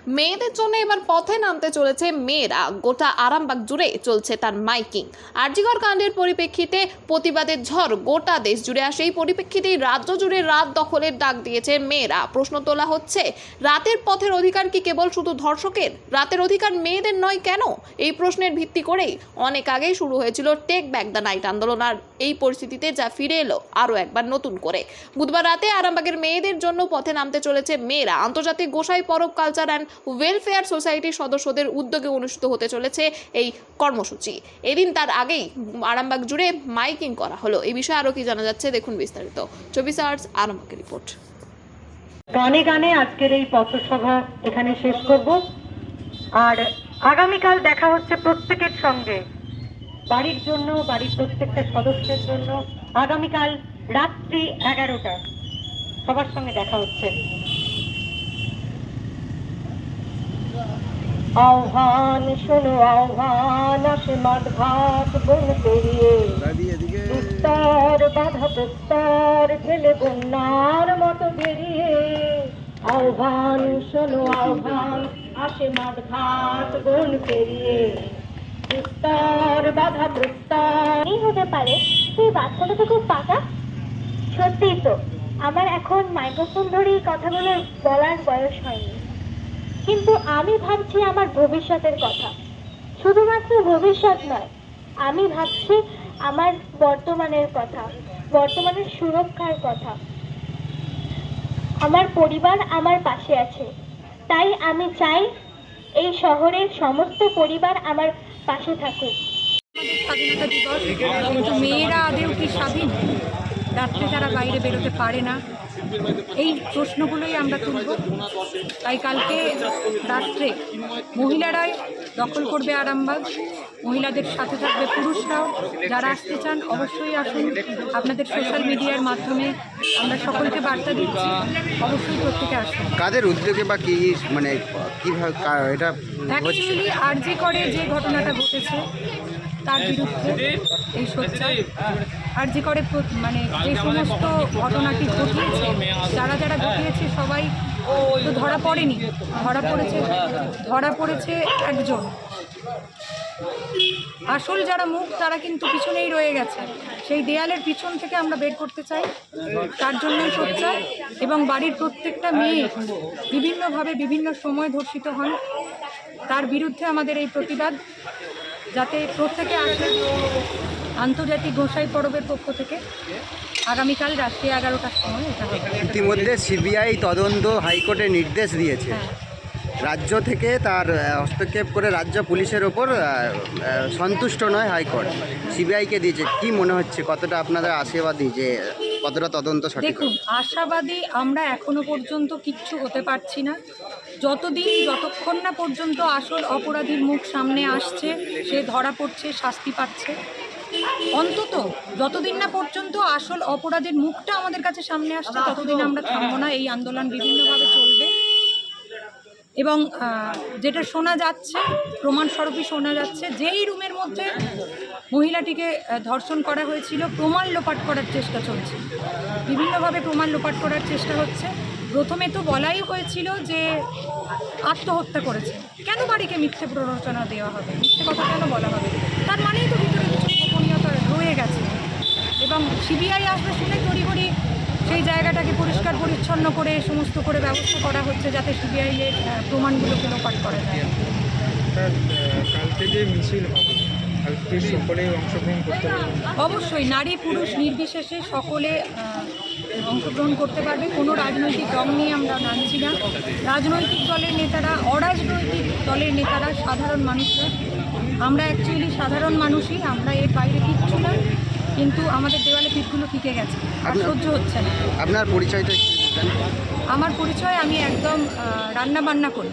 মেয়েদের জন্য এবার পথে নামতে চলেছে মেয়েরা। গোটা আরামবাগ জুড়ে চলছে তার মাইকিং। আরজিকর কাণ্ডের পরিপ্রেক্ষিতে প্রতিবাদের ঝড় গোটা দেশ জুড়ে আসে। এই পরিপ্রেক্ষিতেই রাজ্য জুড়ে রাত দখলের ডাক দিয়েছে মেয়েরা। প্রশ্ন তোলা হচ্ছে, রাতের পথের অধিকার কি কেবল শুধু ধর্ষকের? রাতের অধিকার মেয়েদের নয় কেন? এই প্রশ্নের ভিত্তি করেই অনেক আগেই শুরু হয়েছিল টেক ব্যাক দ্য নাইট আন্দোলন। আর এই পরিস্থিতিতে যা ফিরে এলো আরও একবার নতুন করে। বুধবার রাতে আরামবাগের মেয়েদের জন্য পথে নামতে চলেছে মেয়েরা। আন্তর্জাতিক গোসাই পরব কালচার অ্যান্ড ওয়েলফেয়ার সোসাইটির সদস্যদের উদ্যোগে অনুষ্ঠিত হতে চলেছে এই কর্মসূচি। এদিন তার আগেই আরামবাগ জুড়ে মাইকিং করা হলো। এই বিষয়ে আরও কি জানা যাচ্ছে দেখুন বিস্তারিত। 24 আওয়ার্স আরামবাগের রিপোর্ট। গানে গানে আজকের এই পথসভা এখানে শেষ করব। আর আগামীকাল দেখা হচ্ছে প্রত্যেকের সঙ্গে, বাড়ির জন্য, বাড়ির প্রত্যেকটা সদস্যের জন্য আগামীকাল রাত্রি 11টা সবার সঙ্গে দেখা হচ্ছে। আহ্বান শোনো আহ্বান, আসে মাঠ ঘাট বন পেরিয়ে, উত্তর বাধা প্রস্তর ঠেলে বন্যার মতো বেরিয়ে। আহ্বান শোনো আহ্বান, আসে মাঠ ঘাট বন পেরিয়ে, উত্তর বাধা প্রস্তর। এই হতে পারে তুই বাচ্চাটা তো খুব পাকা। সত্যিই তো, আমার এখন মাইক্রোফোন ধরেই কথাগুলো বলার বয়স হয়নি, কিন্তু আমি ভাবছি আমার ভবিষ্যতের কথা। শুধুমাত্র ভবিষ্যৎ নয়, আমি ভাবছি আমার বর্তমানের কথা, বর্তমানের সুরক্ষার কথা। আমার পরিবার আমার পাশে আছে, তাই আমি চাই এই শহরের সমস্ত পরিবার আমার পাশে থাকুক। স্বাধীনতা দিবস, কিন্তু মেয়েরা আদেও কি স্বাধীন? রাত্রে তারা বাইরে বেরোতে পারে না, এই প্রশ্নগুলোই আমরা তুলব। তাই কালকে রাত্রে মহিলারাই দখল করবে আরামবাগ, মহিলাদের সাথে থাকবে পুরুষরাও। যারা আসতে চান অবশ্যই আসুন। আপনাদের সোশ্যাল মিডিয়ার মাধ্যমে আমরা সকলকে বার্তা দিচ্ছি, অবশ্যই প্রত্যেকে আসুন। কাদের উদ্যোগে বা কি, মানে কীভাবে এটা অ্যাকচুয়ালি আরজি করে যে ঘটনাটা ঘটেছে তার বিরুদ্ধে এই সোচ্চার। আরজি করে মানে যে সমস্ত ঘটনাটি ঘটিয়েছে, যারা যারা ঘটিয়েছে সবাই তো ধরা পড়েনি, ধরা পড়েছে একজন। আসল যারা মুখ তারা কিন্তু পিছনেই রয়ে গেছে। সেই দেয়ালের পিছন থেকে আমরা বের করতে চাই, তার জন্যই সোচ্চার। এবং বাড়ির প্রত্যেকটা মেয়ে বিভিন্নভাবে বিভিন্ন সময় ধর্ষিত হন, তার বিরুদ্ধে আমাদের এই প্রতিবাদ। যাতে প্রত্যেকে আসে। আন্তর্জাতিক গোসাই পরবের পক্ষ থেকে আগামীকাল রাত্রি 11টার সময় এটা হবে। ইতিমধ্যে সিবিআই তদন্ত হাইকোর্টে নির্দেশ দিয়েছে। রাজ্য থেকে তার হস্তক্ষেপ করে রাজ্য পুলিশের ওপর সন্তুষ্ট নয় হাইকোর্ট, সিবিআইকে দিয়েছে। কি মনে হচ্ছে, কতটা আপনারা আশাবাদী যে কতটা তদন্ত সঠিক? দেখুন, আশাবাদী আমরা এখনো পর্যন্ত কিচ্ছু হতে পারছি না। যতক্ষণ না পর্যন্ত আসল অপরাধীর মুখ সামনে আসছে, সে ধরা পড়ছে, শাস্তি পাচ্ছে, অন্তত যতদিন না পর্যন্ত আসল অপরাধীর মুখটা আমাদের কাছে সামনে আসছে ততদিন আমরা থামবো না। এই আন্দোলন বিভিন্নভাবে চলবে। এবং যেটা শোনা যাচ্ছে, প্রমাণস্বরূপই শোনা যাচ্ছে, যেই রুমের মধ্যে মহিলাটিকে ধর্ষণ করা হয়েছিল, প্রমাণ লোপাট করার চেষ্টা চলছে। বিভিন্নভাবে প্রমাণ লোপাট করার চেষ্টা হচ্ছে। প্রথমে তো বলাই হয়েছিল যে আত্মহত্যা করেছে। কেন বাড়িকে মিথ্যে প্ররোচনা দেওয়া হবে, মিথ্যে কথা কেন বলা হবে? তার মানেই তো ভিতরে কিছু গোপনীয়তা রয়ে গেছে। এবং সিবিআই আসবে শুনে তড়িঘড়ি সেই জায়গাটাকে পরিষ্কার পরিচ্ছন্ন করে সমস্ত করে ব্যবস্থা করা হচ্ছে, যাতে সিবিআই এর প্রমাণগুলোকে লোপাট করা যায়। কালকে যে মিছিল হবে, কালকে সকলেই অংশগ্রহণ করতে পারবে? অবশ্যই, নারী পুরুষ নির্বিশেষে সকলে অংশগ্রহণ করতে পারবে। কোনো রাজনৈতিক রং নিয়ে আমরা নামছি না। রাজনৈতিক দলের নেতারা, অরাজনৈতিক দলের নেতারা, সাধারণ মানুষরা, আমরা অ্যাকচুয়ালি সাধারণ মানুষই, আমরা এর বাইরে কিচ্ছু না। কিন্তু আমাদের দেওয়ালে পিঠগুলো টিকে গেছে, আর সহ্য হচ্ছে না। আপনার পরিচয়টা কি? আমার পরিচয়, আমি একদম রান্না বান্না করি,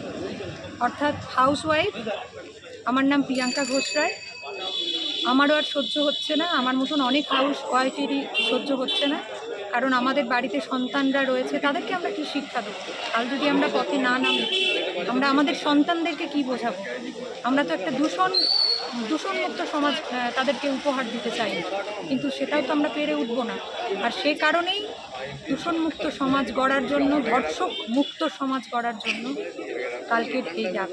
অর্থাৎ হাউসওয়াইফ। আমার নাম প্রিয়াঙ্কা ঘোষ রায়। আমারও আর সহ্য হচ্ছে না, আমার মতন অনেক হাউস ওয়াইফেরই সহ্য হচ্ছে না। কারণ আমাদের বাড়িতে সন্তানরা রয়েছে, তাদেরকে আমরা কি শিক্ষা দেবো? কাল যদি আমরা পথে না নামি আমরা আমাদের সন্তানদেরকে কি বোঝাবো? আমরা তো একটা দূষণমুক্ত সমাজ তাদেরকে উপহার দিতে চাই, কিন্তু সেটাও তো আমরা পেরে উঠবো না। আর সে কারণেই দূষণমুক্ত সমাজ গড়ার জন্য, ধর্ষক মুক্ত সমাজ গড়ার জন্য কালকের এই ডাক।